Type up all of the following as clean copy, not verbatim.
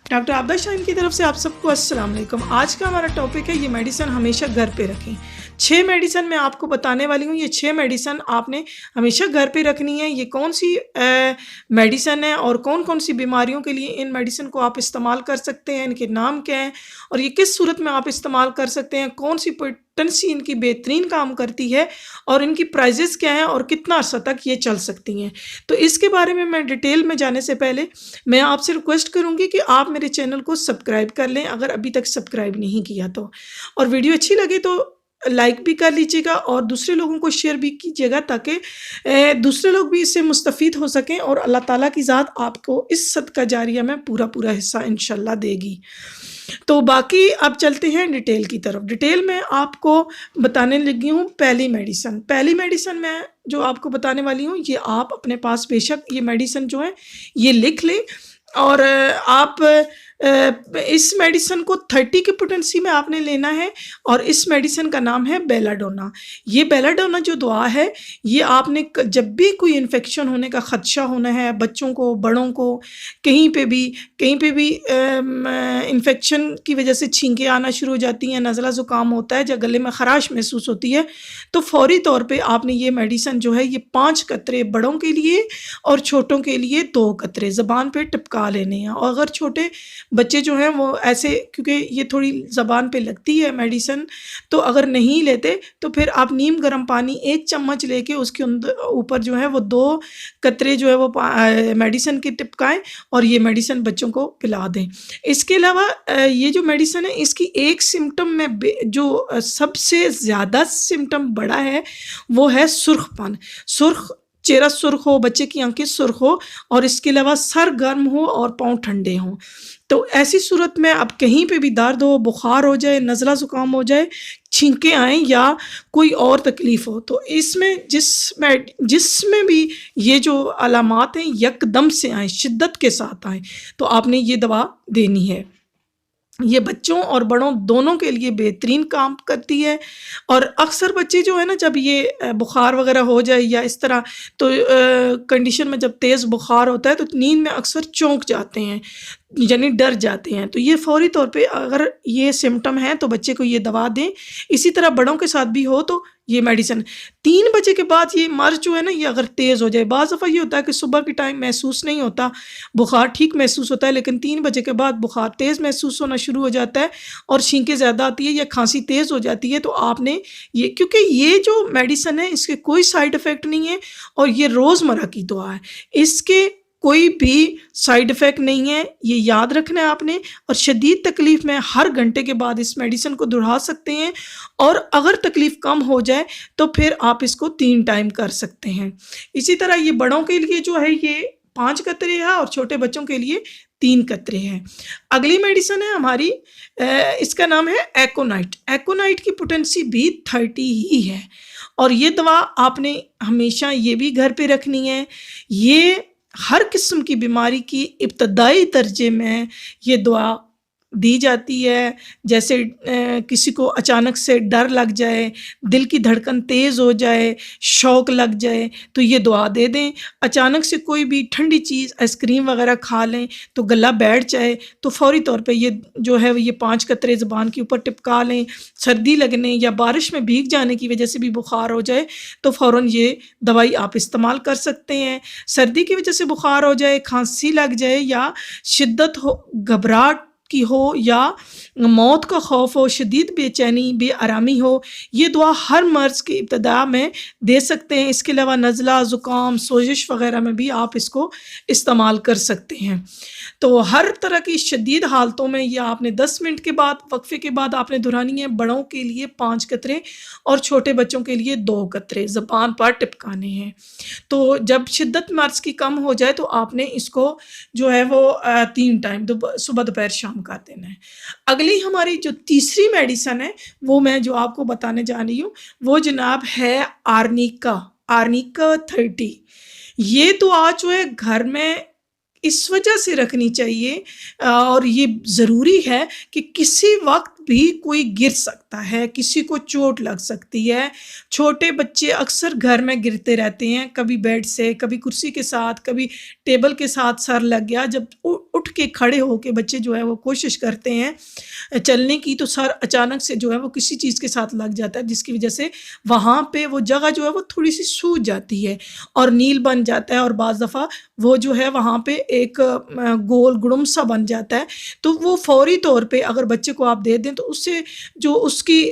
Doctor Abida Shaheen की तरफ से आप सबको अस्सलाम वालेकुम। आज का हमारा टॉपिक है ये मेडिसिन हमेशा घर पे रखें। 6 मेडिसिन मैं आपको बताने वाली हूँ। ये 6 मेडिसिन आपने हमेशा घर पे रखनी है। ये कौन सी मेडिसिन है और कौन-कौन सी बीमारियों के लिए इन मेडिसिन को आप इस्तेमाल कर सकते हैं, इनके नाम क्या हैं और ये किस सूरत में आप इस्तेमाल कर सकते हैं, कौन सी पोटेंसी इनकी बेहतरीन काम करती है और इनकी प्राइसेस क्या हैं और कितना अर्सा तक ये चल सकती हैं। तो इसके बारे में मैं डिटेल में जाने से पहले मैं आपसे रिक्वेस्ट करूँगी कि आप मेरे चैनल को सब्सक्राइब कर लें अगर अभी तक सब्सक्राइब नहीं किया तो, और वीडियो अच्छी लगे तो लाइक भी कर लीजिएगा और दूसरे लोगों को शेयर भी कीजिएगा ताकि दूसरे लोग भी इससे मुस्तफ़ीद हो सकें और अल्लाह ताला की ज़ात आपको इस सदका जारिया में पूरा हिस्सा इंशाल्लाह देगी। तो बाकी अब चलते हैं डिटेल की तरफ। डिटेल में आपको बताने लगी हूँ पहली मेडिसिन मैं जो आपको बताने वाली हूँ, ये आप अपने पास बेशक ये मेडिसिन जो है ये लिख लें और आप इस मेडिसिन को 30 की पोटेंसी में आपने लेना है और इस मेडिसिन का नाम है बेलाडोना। ये बेलाडोना जो दवा है ये आपने जब भी कोई इन्फेक्शन होने का ख़दशा होना है, बच्चों को, बड़ों को, कहीं पे भी इन्फेक्शन की वजह से छींकें आना शुरू हो जाती हैं, नज़ला ज़ुकाम होता है या गले में ख़राश महसूस होती है, तो फ़ौरी तौर पे आपने ये मेडिसिन जो है ये 5 कतरे बड़ों के लिए और छोटों के लिए 2 कतरे ज़बान पे टपका लेने हैं। और अगर छोटे बच्चे जो हैं वो ऐसे, क्योंकि ये थोड़ी ज़बान पे लगती है मेडिसिन, तो अगर नहीं लेते तो फिर आप नीम गर्म पानी 1 चम्मच लेके उसके ऊपर जो है वो 2 कतरे जो है वो मेडिसिन के टिपकाएं और ये मेडिसिन बच्चों को पिला दें। इसके अलावा ये जो मेडिसिन है इसकी एक सिम्टम में जो सबसे ज़्यादा सिम्टम बड़ा है वो है सुर्खपन। चेहरा सुर्ख हो, बच्चे की आंखें सुर्ख हो और इसके अलावा सर गर्म हो और पाँव ठंडे हों। तो ऐसी सूरत में अब कहीं पे भी दर्द हो, बुखार हो जाए, नज़ला ज़ुकाम हो जाए, छींकें आएँ या कोई और तकलीफ़ हो, तो इसमें जिसमें भी ये जो अलामात हैं यकदम से आएँ, शिद्दत के साथ आएँ, तो आपने ये दवा देनी है। ये बच्चों और बड़ों दोनों के लिए बेहतरीन काम करती है। और अक्सर बच्चे जो है ना, जब ये बुखार वगैरह हो जाए या इस तरह तो कंडीशन में जब तेज़ बुखार होता है तो नींद में अक्सर चौंक जाते हैं, यानी डर जाते हैं। तो ये फ़ौरी तौर पे अगर ये सिम्टम हैं तो बच्चे को ये दवा दें। इसी तरह बड़ों के साथ भी हो तो ये मेडिसिन 3 बजे के बाद ये मर्ज जो है ना ये अगर तेज़ हो जाए, बाज़ दफ़ा ये होता है कि सुबह के टाइम महसूस नहीं होता, बुखार ठीक महसूस होता है, लेकिन 3 बजे के बाद बुखार तेज़ महसूस होना शुरू हो जाता है और छींकें ज़्यादा आती है या खांसी तेज़ हो जाती है, तो आपने ये, क्योंकि ये जो मेडिसिन है इसके कोई साइड इफ़ेक्ट नहीं है और ये रोज़मर्रा की दवा है, इसके कोई भी साइड इफ़ेक्ट नहीं है, ये याद रखना है आपने। और शदीद तकलीफ़ में हर घंटे के बाद इस मेडिसिन को दोहरा सकते हैं और अगर तकलीफ़ कम हो जाए तो फिर आप इसको 3 टाइम कर सकते हैं। इसी तरह ये बड़ों के लिए जो है ये 5 कतरे हैं और छोटे बच्चों के लिए 3 कतरे हैं। अगली मेडिसिन है हमारी, इसका नाम है एकोनाइट की पोटेंसी भी 30 ही है और ये दवा आपने हमेशा ये भी घर पे रखनी है। ये हर किस्म की बीमारी की इब्तदाई दर्जे में ये दवा दी जाती है। जैसे किसी को अचानक से डर लग जाए, दिल की धड़कन तेज़ हो जाए, शौक लग जाए तो ये दवा दे दें। अचानक से कोई भी ठंडी चीज़ आइसक्रीम वगैरह खा लें तो गला बैठ जाए तो फ़ौरी तौर पे ये जो है ये 5 कतरे ज़बान के ऊपर टिपका लें। सर्दी लगने या बारिश में भीग जाने की वजह से भी बुखार हो जाए तो फ़ौरन ये दवाई आप इस्तेमाल कर सकते हैं। सर्दी की वजह से बुखार हो जाए, खांसी लग जाए या शिद्दत हो, घबराहट की हो या मौत का खौफ हो, शदीद बेचैनी, बेआरामी हो, ये दुआ हर मर्ज़ की इब्तिदा में दे सकते हैं। इसके अलावा नज़ला, ज़ुकाम, सोजिश वग़ैरह में भी आप इसको इस्तेमाल कर सकते हैं। तो हर तरह की शदीद हालतों में ये आपने 10 मिनट के बाद, वक्फ़े के बाद आपने दोहरानी है। बड़ों के लिए 5 कतरे और छोटे बच्चों के लिए 2 कतरे ज़बान पर टिपकाने हैं। तो जब शिद्दत मर्ज़ की कम हो जाए तो आपने इसको जो है वो 3 टाइम सुबह, दोपहर, शाम कर देना है। अगली हमारी जो तीसरी मेडिसिन है वो मैं जो आपको बताने जा रही हूँ वो जनाब है आर्निका 30। ये तो आज जो है घर में इस वजह से रखनी चाहिए और ये ज़रूरी है कि किसी वक्त بھی کوئی گر سکتا ہے، کسی کو چوٹ لگ سکتی ہے۔ چھوٹے بچے اکثر گھر میں گرتے رہتے ہیں، کبھی بیڈ سے، کبھی کرسی کے ساتھ، کبھی ٹیبل کے ساتھ سر لگ گیا۔ جب اٹھ کے کھڑے ہو کے بچے جو ہے وہ کوشش کرتے ہیں چلنے کی، تو سر اچانک سے جو ہے وہ کسی چیز کے ساتھ لگ جاتا ہے، جس کی وجہ سے وہاں پہ وہ جگہ جو ہے وہ تھوڑی سی سوج جاتی ہے اور نیل بن جاتا ہے، اور بعض دفعہ وہ جو ہے وہاں پہ ایک گول گڑم سا بن جاتا ہے۔ تو وہ فوری طور پہ اگر بچے کو آپ دے دیں تو اس سے جو اس کی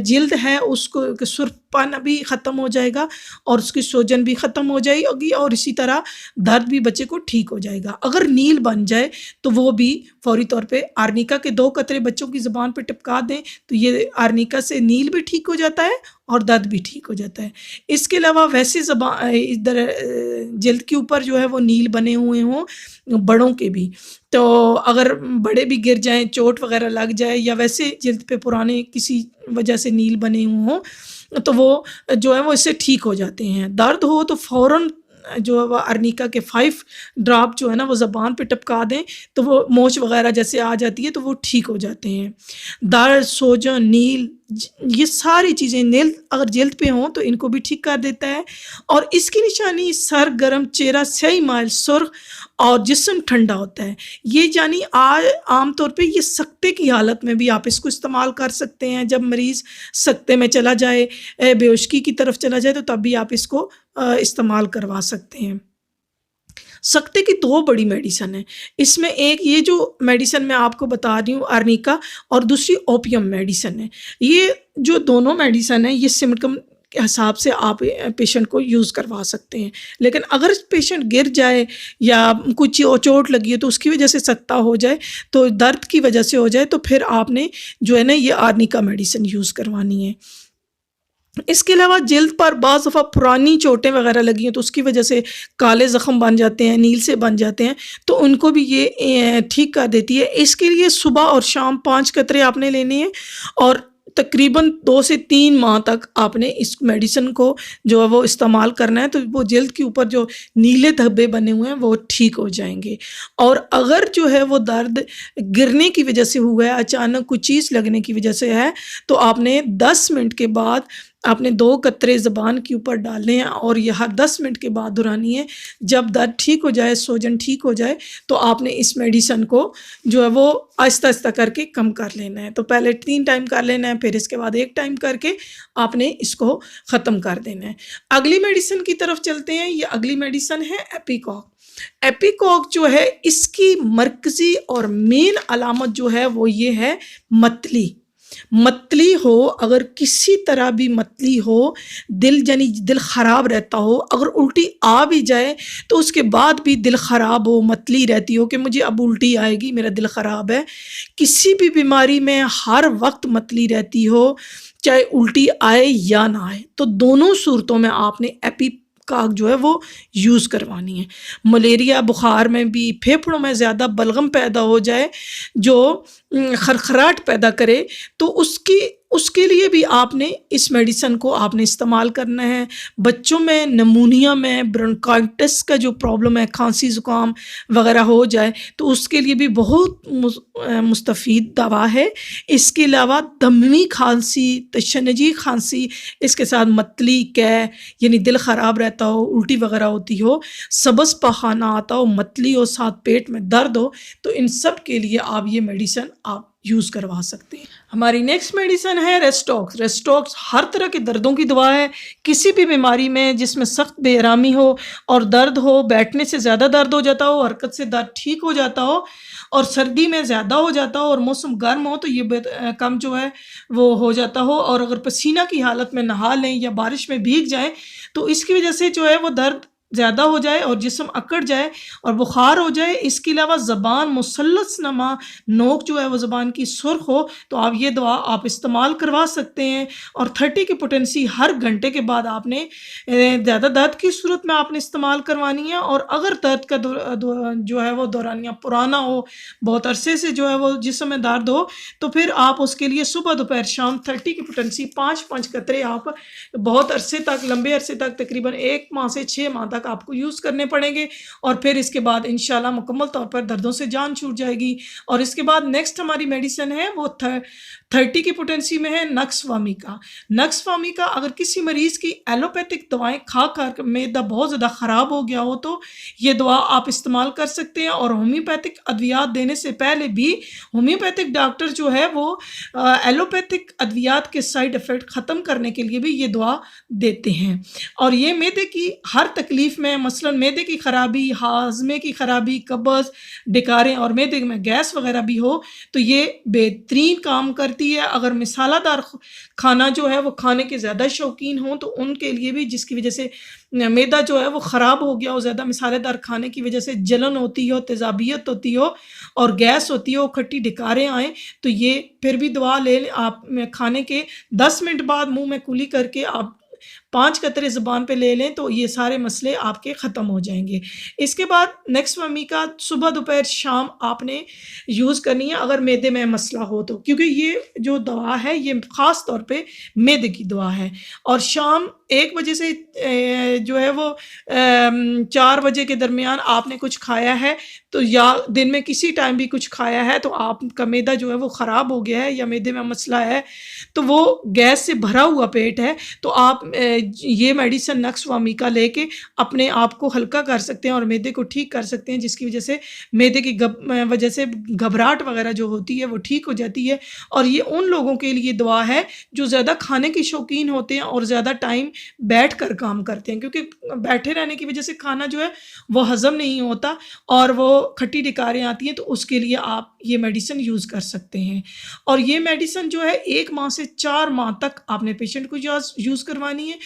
جلد ہے اس کو سرخ پن بھی ختم ہو جائے گا اور اس کی سوجن بھی ختم ہو جائے گی، اور اسی طرح درد بھی بچے کو ٹھیک ہو جائے گا۔ اگر نیل بن جائے تو وہ بھی فوری طور پہ آرنیکا کے 2 قطرے بچوں کی زبان پہ ٹپکا دیں، تو یہ آرنیکا سے نیل بھی ٹھیک ہو جاتا ہے اور درد بھی ٹھیک ہو جاتا ہے۔ اس کے علاوہ ویسے ادھر جلد کے اوپر جو ہے وہ نیل بنے ہوئے ہوں بڑوں کے بھی، تو اگر بڑے بھی گر جائیں، چوٹ وغیرہ لگ جائے، یا ویسے جلد پہ پرانے کسی وجہ سے نیل بنے ہوئے ہوں، تو وہ جو ہے وہ اس سے ٹھیک ہو جاتے ہیں۔ درد ہو تو فوراً جو ہے وہ ارنیکا کے 5 ڈراپ جو ہے نا وہ زبان پہ ٹپکا دیں، تو وہ موچ وغیرہ جیسے آ جاتی ہے تو وہ ٹھیک ہو جاتے ہیں۔ درد، سوجن، نیل، یہ ساری چیزیں نیل اگر جلد پہ ہوں تو ان کو بھی ٹھیک کر دیتا ہے۔ اور اس کی نشانی سر گرم، چہرہ سیاہی مائل سرخ اور جسم ٹھنڈا ہوتا ہے۔ یہ یعنی عام طور پہ یہ سکتے کی حالت میں بھی آپ اس کو استعمال کر سکتے ہیں۔ جب مریض سکتے میں چلا جائے، بے ہوشی کی طرف چلا جائے، تو تب بھی آپ اس کو استعمال کروا سکتے ہیں۔ سکتے کی 2 بڑی میڈیسن ہیں، اس میں ایک یہ جو میڈیسن میں آپ کو بتا رہی ہوں آرنیکا، اور دوسری اوپیم میڈیسن ہے۔ یہ جو دونوں میڈیسن ہیں یہ سمٹم کے حساب سے آپ پیشنٹ کو یوز کروا سکتے ہیں، لیکن اگر پیشنٹ گر جائے یا کچھ چوٹ لگی ہے تو اس کی وجہ سے سکتہ ہو جائے، تو درد کی وجہ سے ہو جائے، تو پھر آپ نے جو ہے نا یہ آرنیکا میڈیسن یوز کروانی ہے۔ اس کے علاوہ جلد پر بعض دفعہ پرانی چوٹیں وغیرہ لگی ہیں تو اس کی وجہ سے کالے زخم بن جاتے ہیں، نیل سے بن جاتے ہیں، تو ان کو بھی یہ ٹھیک کر دیتی ہے۔ اس کے لیے صبح اور شام 5 قطرے آپ نے لینے ہیں، اور تقریباً 2 سے 3 ماہ تک آپ نے اس میڈیسن کو جو ہے وہ استعمال کرنا ہے، تو وہ جلد کے اوپر جو نیلے دھبے بنے ہوئے ہیں وہ ٹھیک ہو جائیں گے۔ اور اگر جو ہے وہ درد گرنے کی وجہ سے ہوا ہے، اچانک کوئی چیز لگنے کی وجہ سے ہے، تو آپ نے 10 منٹ کے بعد آپ نے 2 قطرے زبان کے اوپر ڈالنے ہیں، اور یہ ہر 10 منٹ کے بعد دہرانی ہے۔ جب درد ٹھیک ہو جائے، سوجن ٹھیک ہو جائے، تو آپ نے اس میڈیسن کو جو ہے وہ آہستہ آہستہ کر کے کم کر لینا ہے۔ تو پہلے 3 ٹائم کر لینا ہے، پھر اس کے بعد 1 ٹائم کر کے آپ نے اس کو ختم کر دینا ہے۔ اگلی میڈیسن کی طرف چلتے ہیں۔ یہ اگلی میڈیسن ہے ایپیکاک۔ ایپیکاک جو ہے اس کی مرکزی اور مین علامت جو ہے وہ یہ ہے متلی۔ متلی ہو، اگر کسی طرح بھی متلی ہو، یعنی دل خراب رہتا ہو، اگر الٹی آ بھی جائے تو اس کے بعد بھی دل خراب ہو، متلی رہتی ہو کہ مجھے اب الٹی آئے گی، میرا دل خراب ہے، کسی بھی بیماری میں ہر وقت متلی رہتی ہو، چاہے الٹی آئے یا نہ آئے، تو دونوں صورتوں میں آپ نے ایپیکاک جو ہے وہ یوز کروانی ہے۔ ملیریا بخار میں بھی، پھیپھڑوں میں زیادہ بلغم پیدا ہو جائے جو خرخراہٹ پیدا کرے، تو اس کے لیے بھی آپ نے اس میڈیسن کو آپ نے استعمال کرنا ہے۔ بچوں میں نمونیا میں برونکائٹس کا جو پرابلم ہے، کھانسی زکام وغیرہ ہو جائے، تو اس کے لیے بھی بہت مستفید دوا ہے۔ اس کے علاوہ دموی کھانسی، تشنجی کھانسی، اس کے ساتھ متلی یعنی دل خراب رہتا ہو، الٹی وغیرہ ہوتی ہو، سبز پخانہ آتا ہو، متلی ہو، ساتھ پیٹ میں درد ہو، تو ان سب کے لیے آپ یہ میڈیسن آپ یوز کروا سکتے ہیں۔ ہماری نیکسٹ میڈیسن ہے ریسٹاکس۔ ریسٹاکس ہر طرح کے دردوں کی دوا ہے۔ کسی بھی بیماری میں جس میں سخت بے آرامی ہو اور درد ہو، بیٹھنے سے زیادہ درد ہو جاتا ہو، حرکت سے درد ٹھیک ہو جاتا ہو، اور سردی میں زیادہ ہو جاتا ہو اور موسم گرم ہو تو یہ کم جو ہے وہ ہو جاتا ہو، اور اگر پسینہ کی حالت میں نہا لیں یا بارش میں بھیگ جائیں تو اس کی وجہ سے جو ہے وہ درد زیادہ ہو جائے اور جسم اکڑ جائے اور بخار ہو جائے۔ اس کے علاوہ زبان مثلث نما، نوک جو ہے وہ زبان کی سرخ ہو، تو آپ یہ دوا آپ استعمال کروا سکتے ہیں۔ اور 30 کی پوٹنسی ہر گھنٹے کے بعد آپ نے زیادہ درد کی صورت میں آپ نے استعمال کروانی ہے، اور اگر درد کا جو ہے وہ دورانیہ پرانا ہو، بہت عرصے سے جو ہے وہ جسم میں درد ہو، تو پھر آپ اس کے لیے صبح دوپہر شام 30 کی پوٹنسی 5 قطرے آپ بہت عرصے تک، لمبے عرصے تک، تقریباً 1 ماہ سے 6 ماہ تک तक आपको यूज़ करने पड़ेंगे और फिर इसके बाद इंशाल्लाह मुकम्मल तौर पर दर्दों से जान छूट जाएगी। और इसके बाद नेक्स्ट हमारी मेडिसिन है वो 30 की पोटेंसी में है नक्स वामिका। नक्स वामिका अगर किसी मरीज़ की एलोपैथिक दवाएँ खा कर मैदा बहुत ज़्यादा ख़राब हो गया हो तो ये दवा आप इस्तेमाल कर सकते हैं। और होम्योपैथिक अद्वियात देने से पहले भी होम्योपैथिक डॉक्टर जो है वो एलोपैथिक अद्वियात के साइड इफ़ेक्ट ख़त्म करने के लिए भी ये दवा देते हैं। और ये मैदे की हर तकलीफ़ में मसलन मैदे की ख़राबी, हाज़मे की ख़राबी, कब्ज़, डकारें और मैदे में गैस वग़ैरह भी हो तो ये बेहतरीन काम करती है। अगर मसालादार खाना जो है वो खाने के ज़्यादा शौकीन हों तो उनके लिए भी, जिसकी वजह से मैदा जो है वो ख़राब हो गया हो, ज़्यादा मसालेदार खाने की वजह से जलन होती हो, तेज़ाबियत होती हो और गैस होती हो, खट्टी डकारें आएँ, तो ये फिर भी दवा ले लें आप। खाने के 10 मिनट बाद मुँह में कुली करके आप 5 कतरे ज़ुबान पे ले लें तो ये सारे मसले आपके ख़त्म हो जाएंगे। इसके बाद नेक्स्ट वामिका सुबह, दोपहर, शाम आपने यूज़ करनी है अगर मैदे में मसला हो तो, क्योंकि ये जो दवा है ये ख़ास तौर पे मैदे की दवा है। और शाम 1 बजे से जो है वो 4 बजे के दरमियान आपने कुछ खाया है तो, या दिन में किसी टाइम भी कुछ खाया है तो आपका मैदा जो है वो ख़राब हो गया है या मैदे में मसला है तो वो गैस से भरा हुआ पेट है तो आप ये मेडिसिन नक्स वामिका लेके अपने आप को हल्का कर सकते हैं और मैदे को ठीक कर सकते हैं, जिसकी वजह से मैदे की वजह से घबराहट वगैरह जो होती है वो ठीक हो जाती है। और ये उन लोगों के लिए दवा है जो ज़्यादा खाने की शौकीन होते हैं और ज़्यादा टाइम बैठ कर काम करते हैं, क्योंकि बैठे रहने की वजह से खाना जो है वो हज़म नहीं होता और वो खट्टी डकारें आती हैं, तो उसके लिए आप ये मेडिसिन यूज़ कर सकते हैं। और ये मेडिसिन जो है 1 माह से 4 माह तक आपने पेशेंट को यूज़ करवानी है।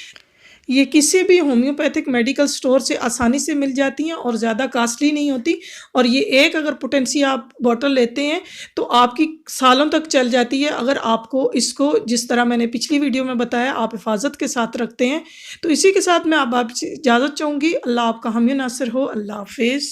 ये किसी भी होम्योपैथिक मेडिकल स्टोर से आसानी से मिल जाती हैं और ज़्यादा कॉस्टली नहीं होती। और ये एक अगर पोटेंसी आप बॉटल लेते हैं तो आपकी सालों तक चल जाती है, अगर आपको इसको जिस तरह मैंने पिछली वीडियो में बताया आप हिफाजत के साथ रखते हैं। तो इसी के साथ मैं अब आपसे इजाज़त चाहूँगी। अल्लाह आपका हामी नासिर हो। अल्लाह हाफ़िज़।